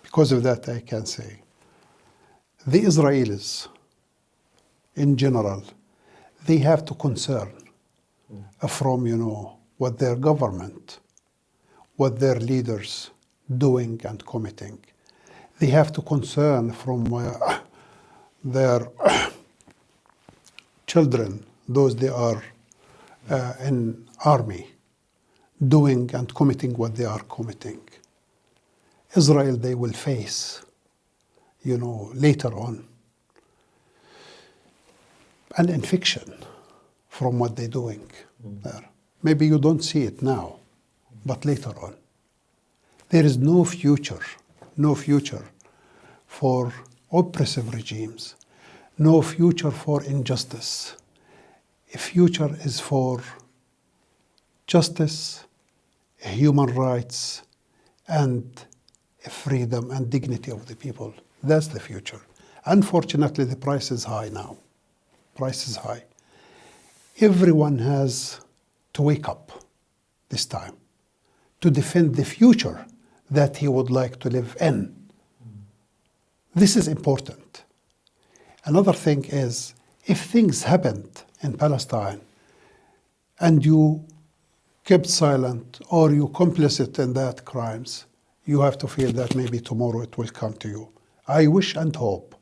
Because of that, I can say, the Israelis, in general, they have to concern from, what their government, what their leaders doing and committing. They have to concern from their children, those they are in army, doing and committing what they are committing. Israel, they will face, later on, an infection from what they're doing there. Maybe you don't see it now, but later on. There is no future for oppressive regimes, no future for injustice. A future is for justice, human rights, and freedom and dignity of the people. That's the future. Unfortunately, the price is high now. Price is high. Everyone has to wake up this time to defend the future that he would like to live in. This is important. Another thing is, if things happened in Palestine and you kept silent or you complicit in that crimes, you have to feel that maybe tomorrow it will come to you. I wish and hope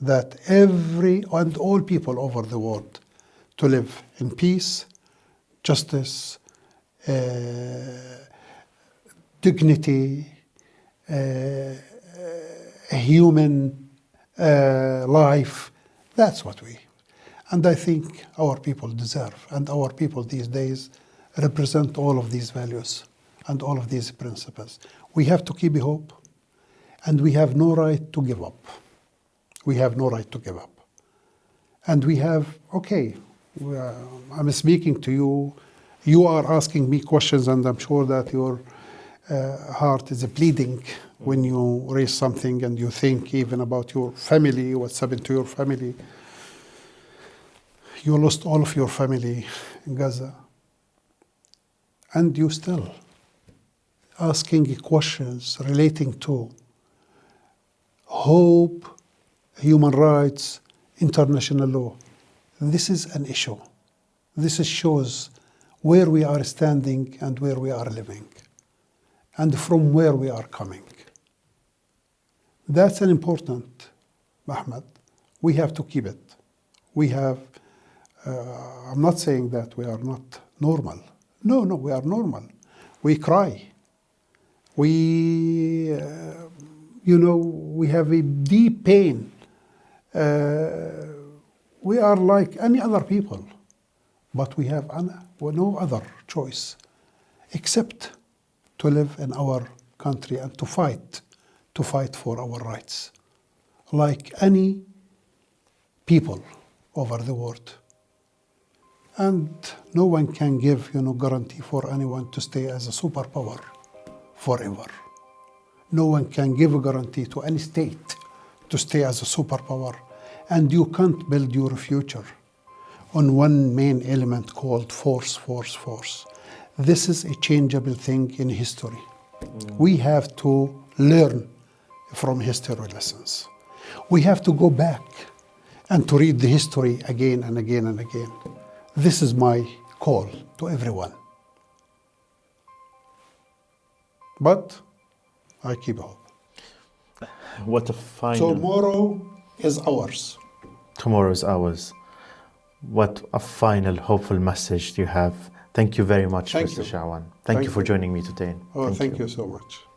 that every and all people over the world to live in peace, justice, dignity, a human life. That's what we. And I think our people deserve, and our people these days represent all of these values and all of these principles. We have to keep hope, and we have no right to give up. We have no right to give up. And we have, I'm speaking to you, you are asking me questions, and I'm sure that your heart is bleeding when you raise something and you think even about your family, what's happened to your family. You lost all of your family in Gaza. And you still asking questions relating to hope, human rights, international law. This is an issue. This shows where we are standing and where we are living, and from where we are coming. That's an important, Ahmed. We have to keep it. We have, I'm not saying that we are not normal. No, we are normal. We cry. We, we have a deep pain. We are like any other people, but we have no other choice except to live in our country and to fight for our rights, like any people over the world. And no one can give, guarantee for anyone to stay as a superpower forever. No one can give a guarantee to any state to stay as a superpower. And you can't build your future on one main element called force. This is a changeable thing in history. We have to learn from history lessons. We have to go back and to read the history again and again and again. This is my call to everyone. But I keep hope. What a final... Tomorrow is ours. Tomorrow is ours. What a final hopeful message you have. Thank you very much, Thank Mr. you. Shawan. Thank you for joining me today. Thank you so much.